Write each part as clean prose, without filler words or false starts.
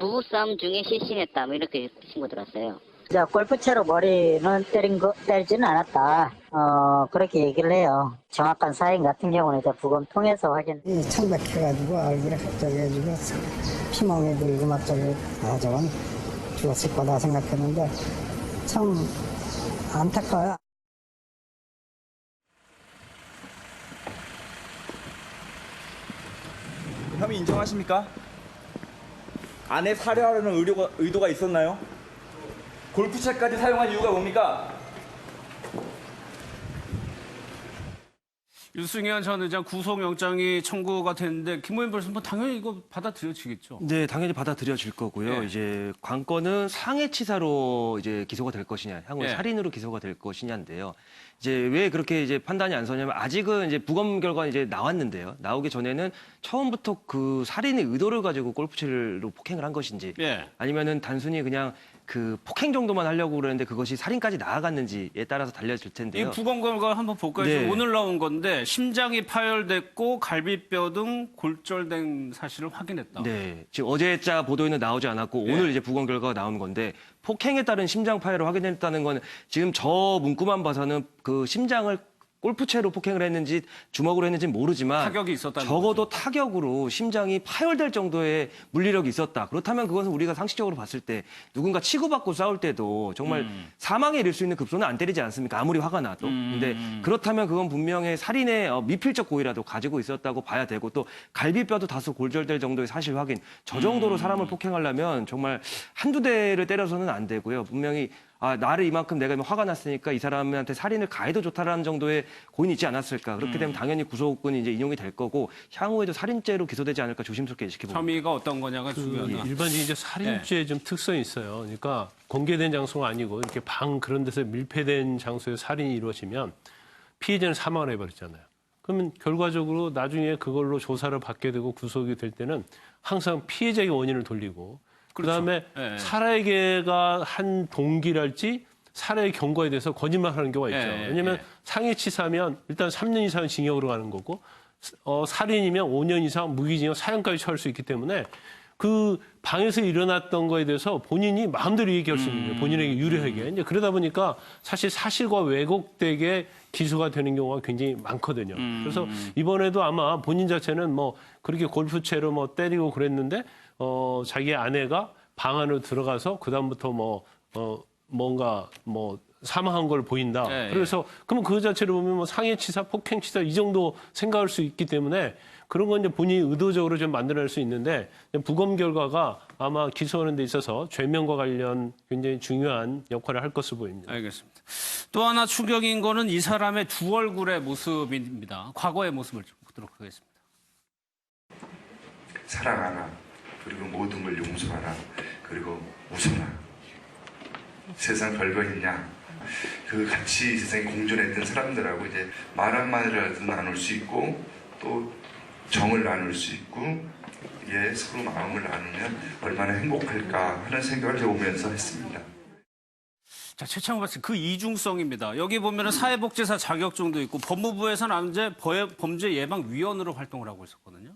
부부싸움 중에 실신했다. 뭐 이렇게 신고 들었어요. 자, 골프채로 머리는 때리지는 않았다. 그렇게 얘기를 해요. 정확한 사인 같은 경우는 이제 부검 통해서 확인. 청백해가지고 얼굴에 갑자기 해주고 피멍이 들고 막 저건 죽었을 거다 생각했는데 참 안타까워요. 혐의 인정하십니까? 아내 살해하려는 의도가 있었나요? 골프채까지 사용한 이유가 뭡니까? 유승현 전 의장 구속영장이 청구가 됐는데 김호연 변호사는 당연히 이거 받아들여지겠죠. 네, 당연히 받아들여질 거고요. 네. 이제 관건은 상해치사로 이제 기소가 될 것이냐, 향후에 네. 살인으로 기소가 될 것이냐인데요. 이제 왜 그렇게 이제 판단이 안 서냐면 아직은 이제 부검 결과는 이제 나왔는데요. 나오기 전에는 처음부터 그 살인의 의도를 가지고 골프채로 폭행을 한 것인지, 예. 아니면은 단순히 그냥 그 폭행 정도만 하려고 그러는데 그것이 살인까지 나아갔는지에 따라서 달려질 이 텐데요. 부검 결과 한번 볼까요? 네. 지금 오늘 나온 건데 심장이 파열됐고 갈비뼈 등 골절된 사실을 확인했다. 네, 지금 어제자 보도에는 나오지 않았고 네. 오늘 이제 부검 결과가 나오는 건데 폭행에 따른 심장 파열을 확인했다는 건 지금 저 문구만 봐서는 그 심장을 골프채로 폭행을 했는지 주먹으로 했는지 모르지만 타격이 있었다는 적어도 거죠. 타격으로 심장이 파열될 정도의 물리력이 있었다. 그렇다면 그것은 우리가 상식적으로 봤을 때 누군가 치고받고 싸울 때도 정말 사망에 이를 수 있는 급소는 안 때리지 않습니까? 아무리 화가 나도. 근데 그렇다면 그건 분명히 살인의 미필적 고의라도 가지고 있었다고 봐야 되고 또 갈비뼈도 다소 골절될 정도의 사실 확인. 저 정도로 사람을 폭행하려면 정말 한두 대를 때려서는 안 되고요. 분명히 나를 이만큼 내가 화가 났으니까 이 사람한테 살인을 가해도 좋다라는 정도의 고인이 있지 않았을까. 그렇게 되면 당연히 구속권이 이제 인용이 될 거고 향후에도 살인죄로 기소되지 않을까 조심스럽게 지켜봅니다. 혐의가 어떤 거냐가 중요하다. 일반적인 이제 살인죄 좀 특성이 있어요. 그러니까 공개된 장소가 아니고 이렇게 방 그런 데서 밀폐된 장소에 살인이 이루어지면 피해자는 사망을 해버렸잖아요. 그러면 결과적으로 나중에 그걸로 조사를 받게 되고 구속이 될 때는 항상 피해자에게 원인을 돌리고 그다음에 예. 살해계가 한 동기랄지 살해 경과에 대해서 거짓말하는 경우가 있죠. 예, 왜냐하면 예. 상해치사면 일단 3년 이상 징역으로 가는 거고 살인이면 5년 이상 무기징역 사형까지 처할 수 있기 때문에 그 방에서 일어났던 거에 대해서 본인이 마음대로 얘기할 수 있는 거예요. 본인에게 유리하게. 이제 그러다 보니까 사실 사실과 왜곡되게 기소가 되는 경우가 굉장히 많거든요. 그래서 이번에도 아마 본인 자체는 뭐 그렇게 골프채로 뭐 때리고 그랬는데 자기 아내가 방 안으로 들어가서 그다음부터 뭔가 사망한 걸 보인다. 예, 예. 그래서 그러면 그 자체로 보면 뭐 상해치사, 폭행치사 이 정도 생각할 수 있기 때문에 그런 건 이제 본인이 의도적으로 좀 만들어낼 수 있는데 부검 결과가 아마 기소하는 데 있어서 죄명과 관련 굉장히 중요한 역할을 할 것으로 보입니다. 알겠습니다. 또 하나 충격인 거는 이 사람의 두 얼굴의 모습입니다. 과거의 모습을 좀 보도록 하겠습니다. 사랑하나, 그리고 모든 걸 용서하라, 그리고 웃어라. 세상 별거 있냐? 그 같이 세상에 공존했던 사람들하고 이제 말 한마디라도 나눌 수 있고 또 정을 나눌 수 있고 서로 마음을 나누면 얼마나 행복할까 하는 생각을 해보면서 했습니다. 자, 최창호 박사, 그 이중성입니다. 여기 보면은 사회복지사 자격증도 있고 법무부에서는 현재 범죄 예방위원으로 활동을 하고 있었거든요.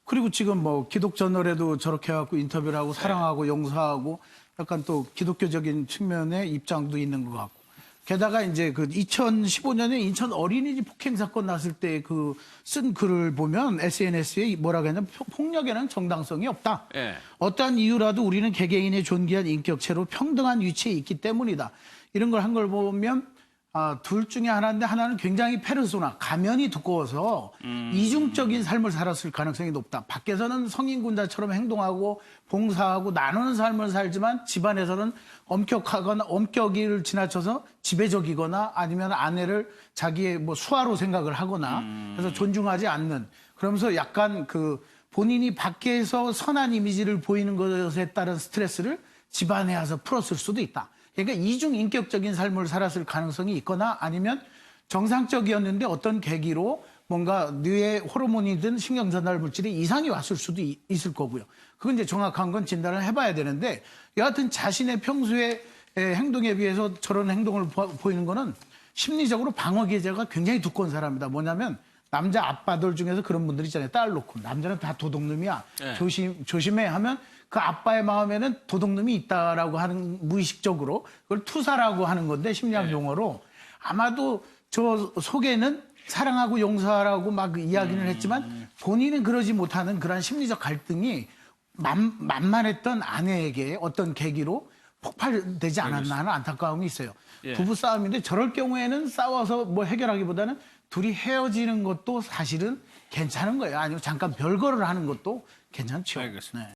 그리고 지금 뭐 기독저널에도 저렇게 해갖고 인터뷰를 하고 사랑하고 용서하고 약간 또 기독교적인 측면의 입장도 있는 것 같고. 게다가 이제 그 2015년에 인천 어린이집 폭행 사건 났을 때 그 쓴 글을 보면 SNS에 뭐라고 했냐면 폭력에는 정당성이 없다. 예. 어떠한 이유라도 우리는 개개인의 존귀한 인격체로 평등한 위치에 있기 때문이다. 이런 걸 한 걸 보면 둘 중에 하나인데 하나는 굉장히 페르소나, 가면이 두꺼워서 이중적인 삶을 살았을 가능성이 높다. 밖에서는 성인군자처럼 행동하고 봉사하고 나누는 삶을 살지만 집안에서는 엄격을 지나쳐서 지배적이거나 아니면 아내를 자기의 뭐 수하로 생각을 하거나 그래서 존중하지 않는 그러면서 약간 그 본인이 밖에서 선한 이미지를 보이는 것에 따른 스트레스를 집안에 와서 풀었을 수도 있다. 그러니까 이중 인격적인 삶을 살았을 가능성이 있거나 아니면 정상적이었는데 어떤 계기로 뭔가 뇌에 호르몬이든 신경전달 물질에 이상이 왔을 수도 있을 거고요. 그건 이제 정확한 건 진단을 해봐야 되는데 여하튼 자신의 평소의 행동에 비해서 저런 행동을 보이는 거는 심리적으로 방어 기제가 굉장히 두꺼운 사람이다. 뭐냐면 남자 아빠들 중에서 그런 분들 있잖아요. 딸 놓고 남자는 다 도둑놈이야. 네. 조심해 하면 그 아빠의 마음에는 도둑놈이 있다라고 하는 무의식적으로 그걸 투사라고 하는 건데 심리학 용어로 아마도 저 속에는 사랑하고 용서하라고 막 이야기는 했지만 본인은 그러지 못하는 그런 심리적 갈등이 만만했던 아내에게 어떤 계기로 폭발되지 않았나 하는 안타까움이 있어요. 예. 부부 싸움인데 저럴 경우에는 싸워서 뭐 해결하기보다는 둘이 헤어지는 것도 사실은 괜찮은 거예요. 아니면 잠깐 별거를 하는 것도 괜찮죠. 알겠습니다. 네.